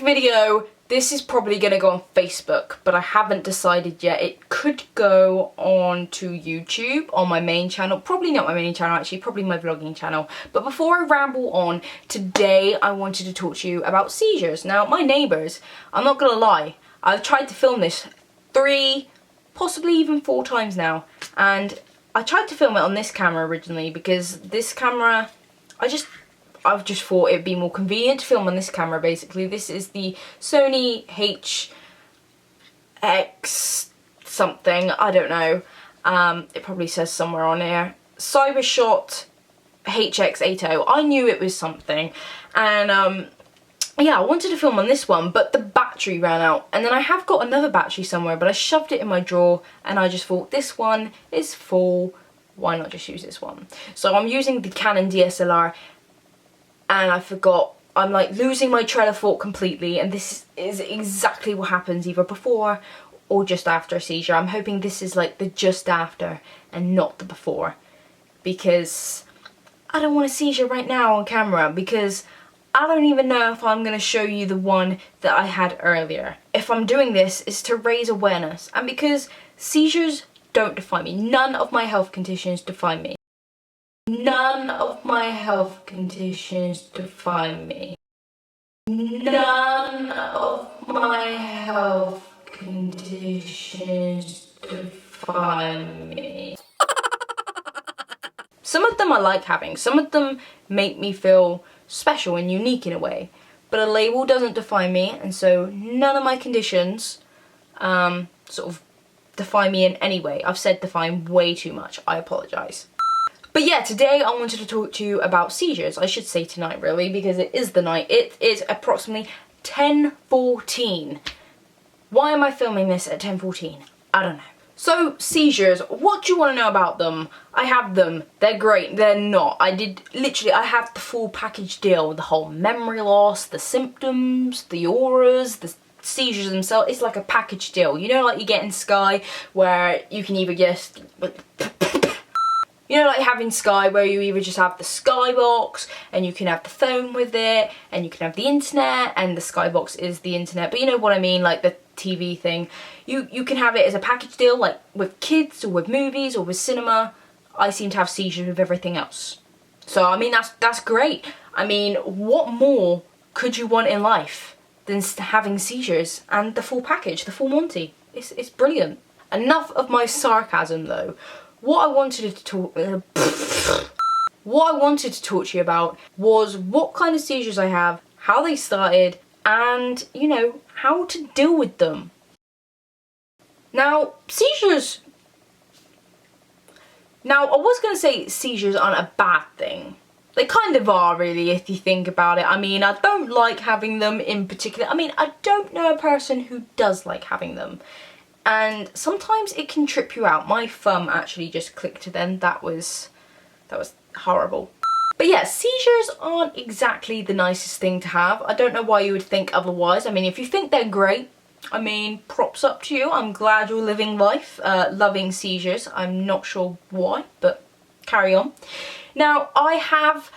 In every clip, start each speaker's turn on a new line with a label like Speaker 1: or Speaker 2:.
Speaker 1: video. This is probably going to go on Facebook, but I haven't decided yet. It could go on to YouTube on my main channel. Probably not my main channel actually, probably my vlogging channel. But before I ramble on, today I wanted to talk to you about seizures. Now, my neighbours, I'm not going to lie, I've tried to film this 3, possibly even 4 times now. And I tried to film it on this camera originally because this camera, I've just thought it'd be more convenient to film on this camera basically. This is the Sony HX something, I don't know. It probably says somewhere on here. Cybershot HX80. I knew it was something. And yeah, I wanted to film on this one, but the battery ran out. And then I have got another battery somewhere, but I shoved it in my drawer and I just thought this one is full. Why not just use this one? So I'm using the Canon DSLR. And I forgot, I'm like losing my trail of thought completely, and this is exactly what happens either before or just after a seizure. I'm hoping this is like the just after and not the before, because I don't want a seizure right now on camera, because I don't even know if I'm going to show you the one that I had earlier. If I'm doing this, it's to raise awareness, and because seizures don't define me. None of my health conditions define me. None of my health conditions define me. None of my health conditions define me. Some of them I like having. Some of them make me feel special and unique in a way. But a label doesn't define me, and so none of my conditions sort of define me in any way. I've said define way too much. I apologise. But yeah, today I wanted to talk to you about seizures. I should say tonight really, because it is the night. It is approximately 10:14. Why am I filming this at 10:14? I don't know. So, seizures, what do you want to know about them? I have them. They're great. They're not. I have the full package deal. The whole memory loss, the symptoms, the auras, the seizures themselves. It's like a package deal. You know, like you get in Sky, where you can either just... You know, like having Sky, where you either just have the Skybox and you can have the phone with it and you can have the internet, and the Skybox is the internet, but you know what I mean, like the TV thing. You can have it as a package deal, like with kids or with movies or with cinema. I seem to have seizures with everything else. So, I mean, that's great. I mean, what more could you want in life than having seizures and the full package, the full Monty? It's brilliant. Enough of my sarcasm though. What I wanted to talk to you about was what kind of seizures I have, how they started, and, you know, how to deal with them. Now, seizures... Now, I was going to say seizures aren't a bad thing. They kind of are, really, if you think about it. I mean, I don't like having them in particular. I mean, I don't know a person who does like having them. And sometimes it can trip you out. My thumb actually just clicked then. That was horrible. But yeah, seizures aren't exactly the nicest thing to have. I don't know why you would think otherwise. I mean, if you think they're great, I mean, props up to you. I'm glad you're living life, loving seizures. I'm not sure why, but carry on. Now, I have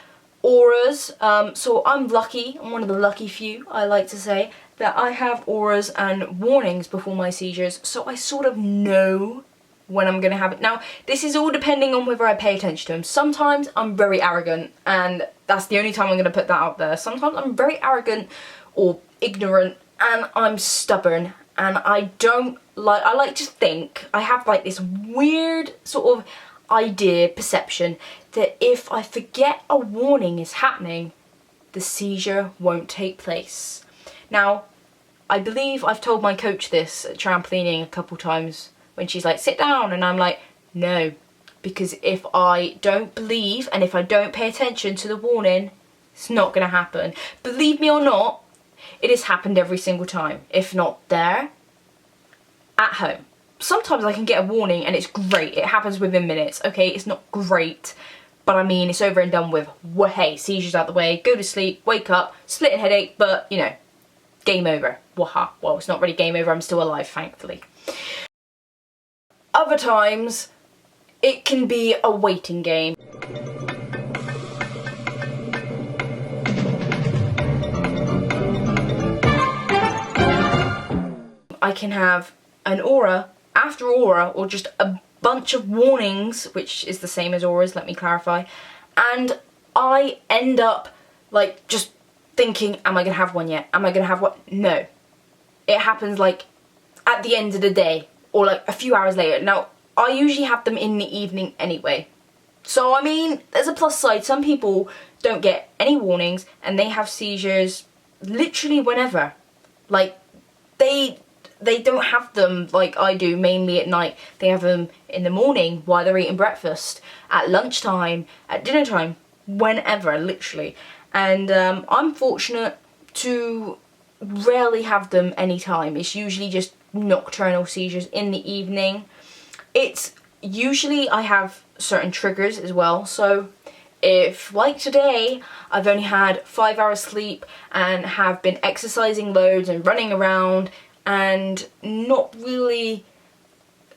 Speaker 1: auras, so I'm lucky. I'm one of the lucky few, I like to say, that I have auras and warnings before my seizures, so I sort of know when I'm going to have it. Now, this is all depending on whether I pay attention to them. Sometimes I'm very arrogant, and that's the only time I'm going to put that out there. Sometimes I'm very arrogant or ignorant, and I'm stubborn, and I like to think, I have like this weird sort of idea, perception, that if I forget a warning is happening, the seizure won't take place. Now, I believe I've told my coach this at trampolining a couple times when she's like, sit down, and I'm like, no, because if I don't believe and if I don't pay attention to the warning, it's not going to happen. Believe me or not, it has happened every single time. If not there, at home. Sometimes I can get a warning and it's great. It happens within minutes. Okay, it's not great, but I mean, it's over and done with. Well, hey, seizures out the way, go to sleep, wake up, splitting headache, but, you know, game over. Waha. Well, it's not really game over, I'm still alive, thankfully. Other times, it can be a waiting game. I can have an aura after aura, or just a bunch of warnings, which is the same as auras, let me clarify, and I end up like just thinking, am I gonna have one yet? Am I gonna have one? No. It happens like at the end of the day, or like a few hours later. Now, I usually have them in the evening anyway. So, I mean, there's a plus side. Some people don't get any warnings and they have seizures literally whenever. Like, they don't have them like I do, mainly at night. They have them in the morning while they're eating breakfast, at lunchtime, at dinner time, whenever, literally. And I'm fortunate to rarely have them anytime. It's usually just nocturnal seizures in the evening. It's usually, I have certain triggers as well. So if, like today, I've only had 5 hours sleep and have been exercising loads and running around and not really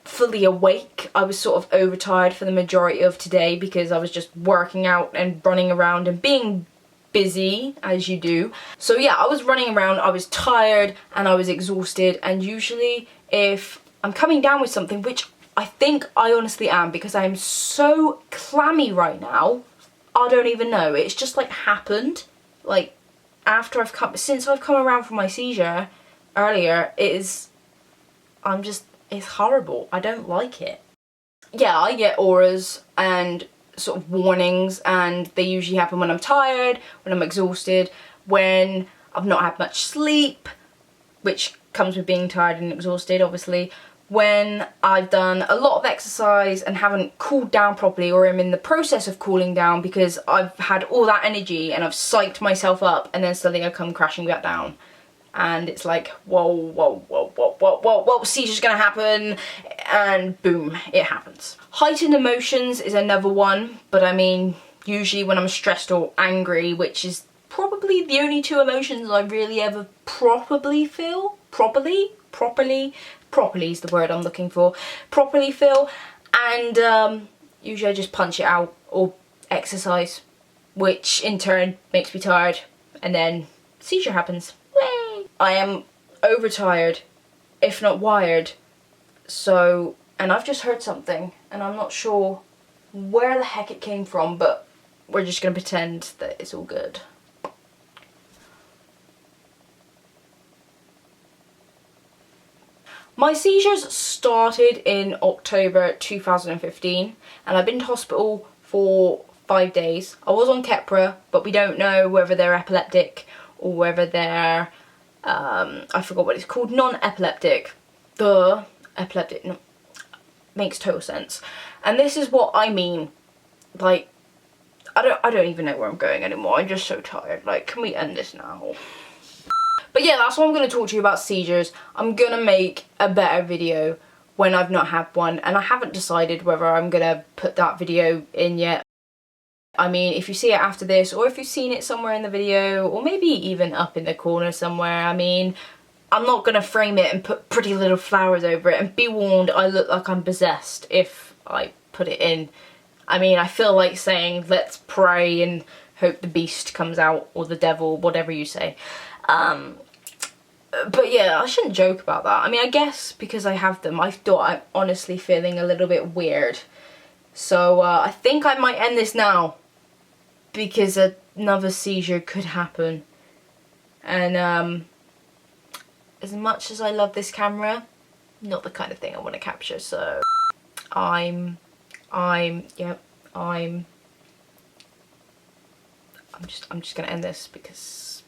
Speaker 1: fully awake. I was sort of overtired for the majority of today because I was just working out and running around and being busy, as you do. So yeah, I was running around, I was tired and I was exhausted, and usually if I'm coming down with something, which I think I honestly am because I am so clammy right now, I don't even know, it's just like happened, like after since I've come around from my seizure earlier, it's horrible. I don't like it. Yeah, I get auras and sort of warnings, and they usually happen when I'm tired, when I'm exhausted, when I've not had much sleep, which comes with being tired and exhausted, obviously, when I've done a lot of exercise and haven't cooled down properly, or am in the process of cooling down because I've had all that energy and I've psyched myself up, and then suddenly I come crashing back down. And it's like, whoa, whoa, whoa, whoa, whoa, whoa, whoa, seizure's gonna happen, and boom, it happens. Heightened emotions is another one, but I mean, usually when I'm stressed or angry, which is probably the only two emotions I really ever properly feel, properly is the word I'm looking for, properly feel, and usually I just punch it out or exercise, which in turn makes me tired, and then seizure happens. I am overtired, if not wired, so, and I've just heard something, and I'm not sure where the heck it came from, but we're just going to pretend that it's all good. My seizures started in October 2015, and I've been to hospital for 5 days. I was on Keppra, but we don't know whether they're epileptic or whether they're, I forgot what it's called, non-epileptic. The epileptic, no, makes total sense. And this is what I mean, like, I don't even know where I'm going anymore. I'm just so tired. Like, can we end this now? But yeah, that's what I'm going to talk to you about seizures. I'm going to make a better video when I've not had one, and I haven't decided whether I'm going to put that video in yet. I mean, if you see it after this, or if you've seen it somewhere in the video, or maybe even up in the corner somewhere, I mean, I'm not going to frame it and put pretty little flowers over it, and be warned, I look like I'm possessed if I put it in. I mean, I feel like saying, let's pray and hope the beast comes out, or the devil, whatever you say. But yeah, I shouldn't joke about that. I mean, I guess because I have them, I thought I'm honestly feeling a little bit weird. So I think I might end this now, because another seizure could happen. And as much as I love this camera, not the kind of thing I want to capture, so I'm just gonna end this because